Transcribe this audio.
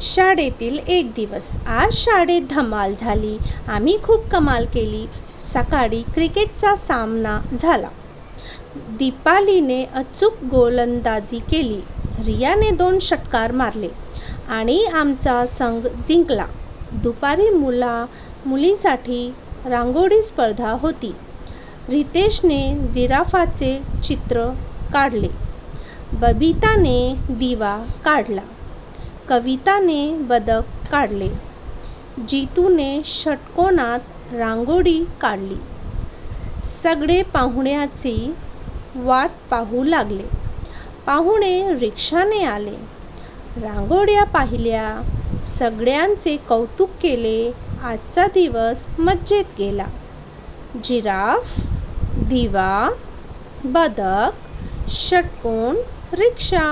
शाळेतील एक दिवस. आज शाळेत धमाल झाली. आम्ही खूप कमाल केली. सकाळी क्रिकेटचा सामना झाला. दीपालीने अचूक गोलंदाजी केली. रियाने 2 षटकार मारले आणि आमचा संघ जिंकला. दुपारी मुलींसाठी रांगोळी स्पर्धा होती. रितेशने जिराफाचे चित्र काढले. बबिताने दिवा काढला. कविताने बदक काढले. जितूने षटकोनात रांगोळी काढली. सगळे पाहुण्यांची वाट पाहू लागले. पाहुणे रिक्षाने आले. रांगोळ्या पाहिल्या. सगळ्यांचे कौतुक केले. आजचा दिवस मजेत गेला. जिराफ, दिवा, बदक, षटकोन, रिक्षा.